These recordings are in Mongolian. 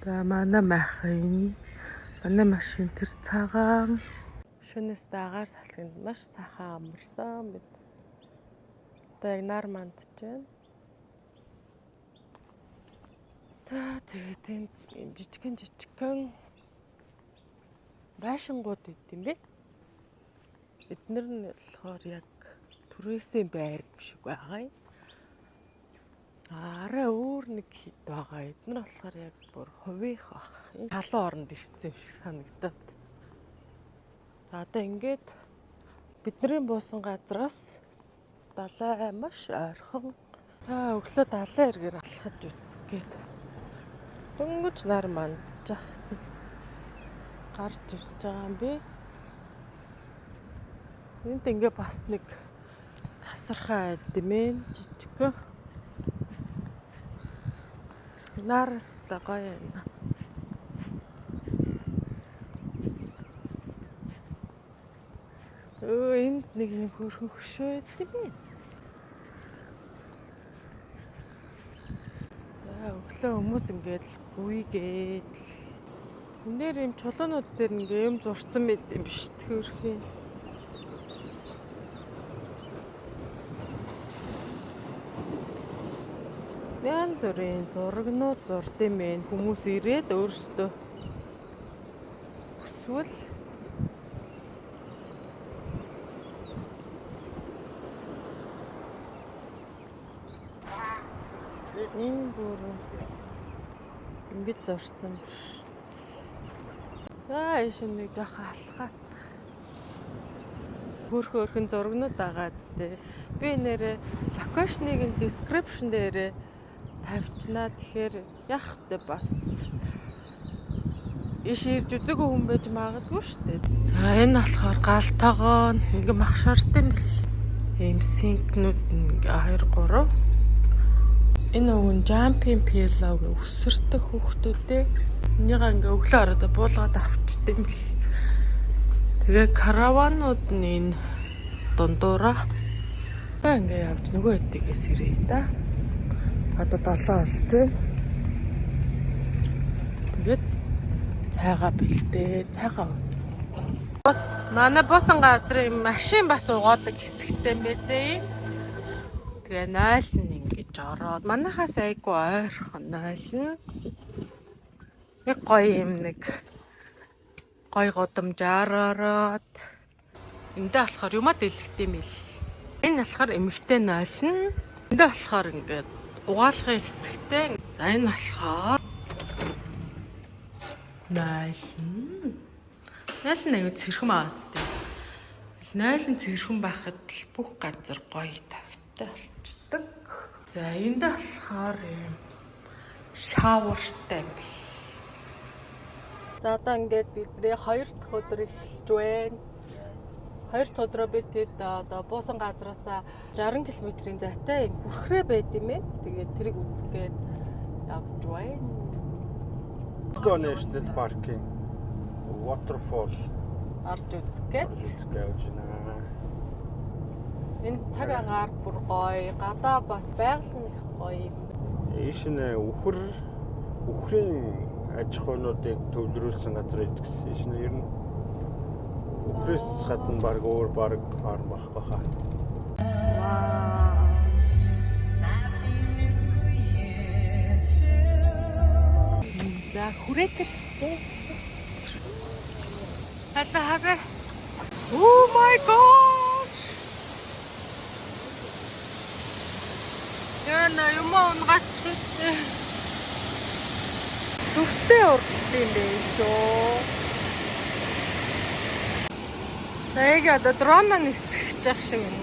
За манай машин тэр цагаан шөнөөс дагаар салхинд маш сайхан амарсан бид. Одоо яг нар мандж байна. Тэгээд энэ жижигхэн байшингууд идэм бэ. Эднэр нь болохоор яг түрээсээ байр биш байгаа юм. Арай өөр нэг хэд байгаа. Эднэр болохоор яг бүр хувийнх ах. Халуун оронд ирсэн юм шиг санагдаад. За одоо ингээд бидний буусан газраас далай маш ойрхон. Өглөө далайн эргээр алхаж үзгээд дөнгөж нар мандчих гарч ирж байгаа юм би. Энд ингээ бас нэг тасархай айдмэн жижигхэн нараста гоё юм. Энд нэг юм хөрхөн хөшөө идэв. Өглөө хүмүүс ингээд гүйгээд энэ дээр юм чулуунууд дээр ингээ юм зурцсан байд юм биш төрхий. Ян зүрийн зурагнууд зурдсан мэн хүмүүс ирээд өөрсдөө өсвөл энэ бүр ингэж зурсан биш. За ийш нэг жоохон алхаад хөөрхөн зурагнууд байгаа зү. Би нэрээ локейшнийг нь description дээр тавьчихна. Тэгэхээр яг тэ бас иш ирж үзээгүй хүн байж магадгүй шүү дээ. За энэ болохоор галтайгоо ингээ махшарт юм бэл. Ийм синкнүүд ингээ 2 3. Энэ өвн jumping pillow өсөртөх хүүхдүүдээ энийг ингээ өглөө ороод буулгаад авчт юм бэл. Тэгээ караванууд нь энэ дундуураа ингээ явж нөгөө хэдийгээс ирээ та. Одоо 7 болж байна. Тэгээд цайгаа бэлдээ. Цайгаа. Бас манай буусан газрын машин бас угаадаг хэсэгтэй байлээ. Тэгээ 0 нь ингэж ороод манайхаас айгүй ойрхон 0. Нэг гоё юм нэг гоё годамжаар ороод эндээ болохоор юмаа дэлгэхтэй мэл. Энэ болохоор эмэгтэй 0. Эндээ болохоор ингээд угаалгын хэсэгтэй. За энэ болохоор 0. 0 аюу цэрхэн байгаас тээ. 0 цэрхэн байхад л бүх газар гоё тавтай болчдөг. За энд болохоор юм шаwarтай бил. За одоо ингээд бидний 2 дахь өдөр эхэлж байна. 2 дахь өдрөө бид тэд одоо буусан газраасаа 60 км-ийн зайтай юм хүрхрээ байд юм ээ. Тэгээд тэрийг үзгээд явж байна. National Park-ийн waterfall орж үзгээд явж байна. Энэ цаг агаар бүр гоё, гадаа бас байгаль нь их гоё. Ийш нь үхрийн аж ахуйнуудыг төвлөрүүлсэн газар идэгсэн. Ийш нь ер нь үхрээс гадна баг өөр баг фарм байхгүй хаа. За хүрээтерстэй. Хараа. Oh my gosh. Яна юм унгачих. Төвтэй урд юм бэ чөө. Нэг одоо дрон нисгэж явах шиг юм.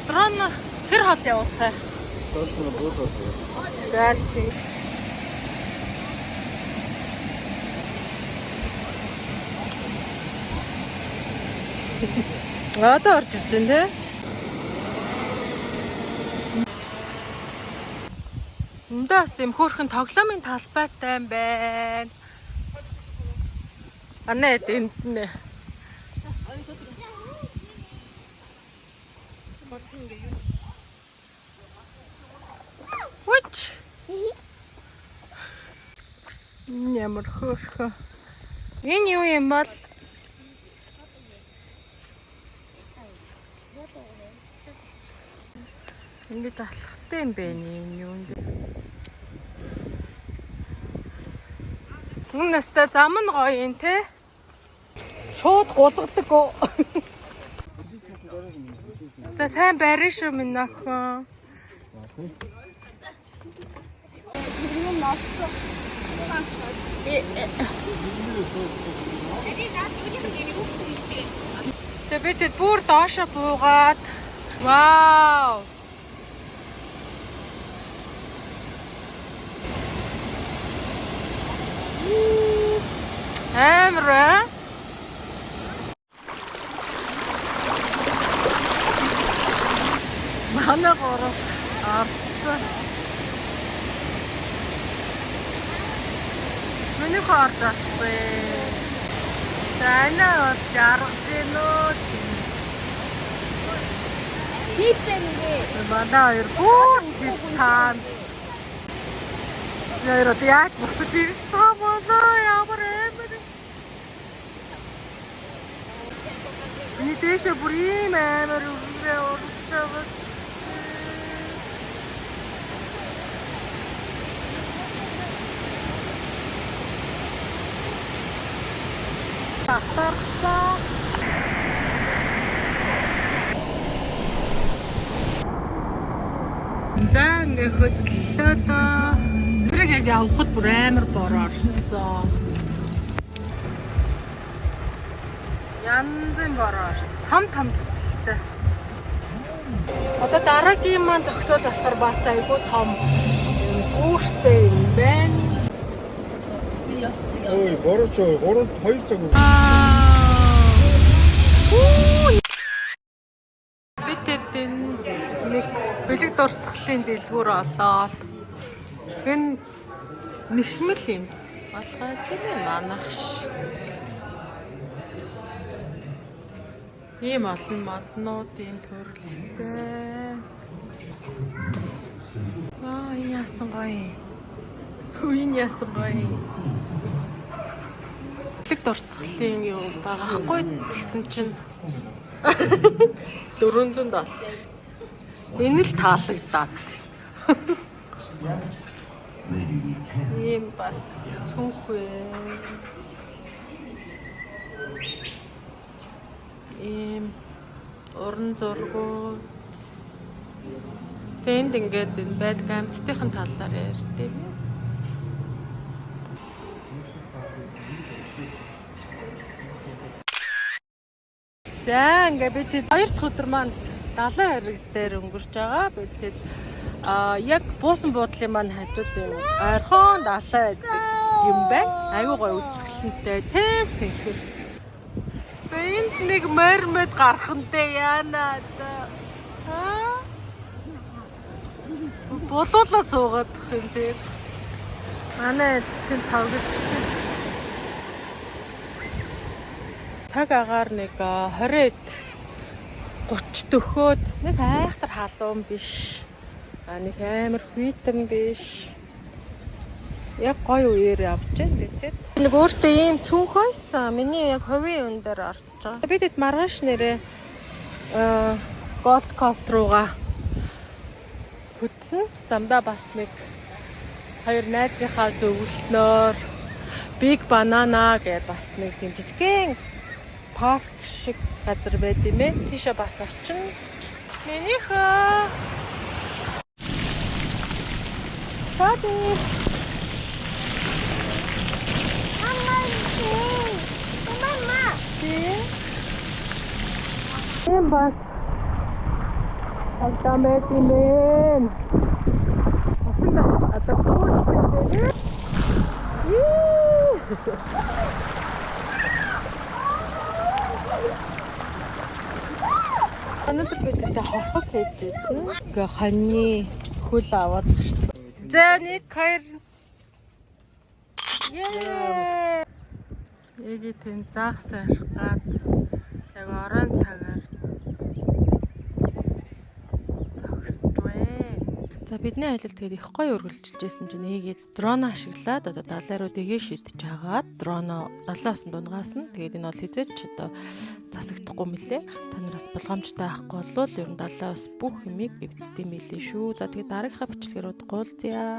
Дрон хэр хот явуулах вэ? Тоосны буудаас. За тийм. Одоо орж ирж байна те. Эндээс юм хөөрхөн тоглоомын талбайтай юм байна. Анаа энд нэ. What? Ямар хөөрхөн. Энэ юу юм бол? Ингэж алхахтай юм бэ энэ юу юм бэ? Үнэстэй зам нь гоё юм те. Шууд гулгадаг уу? За сайн барина шүү минь охин. Тэгээд бүр доошо буугаад вау. Амра. Манай гороо арсан. Миний хардас бэ. Тана жаргал хийпэнгээ. Манай хоёр бүр таан. Яа яг бохож ирсэн болоо ямар амар. Ни дэше бүр ийм амар урсаваа. Тахтарсаа. За ингээ хөдлөлөө доо. Тэрийг яг явхад бүр амар бороо. Янзын бороо. Том төсөлтэй. Одоо дараагийн маань зогсоол болохоор бас айгүй том гүүртэй юм байна. Ой, борооч 2 цаг. Битэд нэг бэлэг дурсгалын дэлгүүр олоод энэ нэхмэл юм болгоо тийм манахш. Ийм олон моднуудын төрөлтэй. Энэ яасан гоё. Хүйн яасан гоё. Бэлэг дурсгалын юу багахгүй гэсэн чинь 470. Энэ л таалагдаад. Ийм бас цүнхвэ. Ийм уран зургуу. Тэнд ингээд энэ байдаг амьтдын талаар ярьдаг юм. За ингээд бид 2 дахь өдөр маань далайн хэрэг дээр өнгөрч байгаа. Бид яг буусан буудлын маань хажууд юм ойрхон далайн юм байна. Аюу гой үзэсгэлэнтэй цэвэр. За энд нэг морьмод гарахантай яана одоо. Булуулаа суугаад юм дээр. Манай тэр тавгад цаг агаар нэг 20-д 30 төхөөд нэг айхтар халуун биш. Нэг амар хүйтэн биш. Яг гоё үеэр явж байна гэдэг. Нэг өөртөө ийм цүнхойсон. Миний яг хувийн үн дээр орж байгаа. Бидэд маргааш нэрээ Gold Coast руугаа хөтлөн. Замдаа бас нэг 2 найзынхаа зөвлснөөр Big Banana гэдэг бас нэг юм жижигхэн парк шиг газар байд юм ээ. Тийшээ бас очино. Минийхөө. Баби. Мама. Эм бас. Автомат имэн. Ата пуш. Өнөөдөр бид хохот хийж байна. Гэ хоньны хөл аваад ирсэн. За нэг хоёр. Яа. Яг тэн заагс арих гад яг орон цагаар тогсдвэ. За бидний аялал тэгээд их гоё үргэлжилжсэн чинь нэгээд дрон ашиглаад одоо далай руу дэгээ шидэж хагаад дроно далаас нь дунгаас нь тэгээд энэ бол хизээч ч одоо засагдахгүй мөлий. Та нараас болгоомжтой авахгүй бол ер нь далай ус бүх юмыг бивддэм мөлий шүү. За тэгээд дараагийнхаа бичлэгээр удахгүй уулзъя.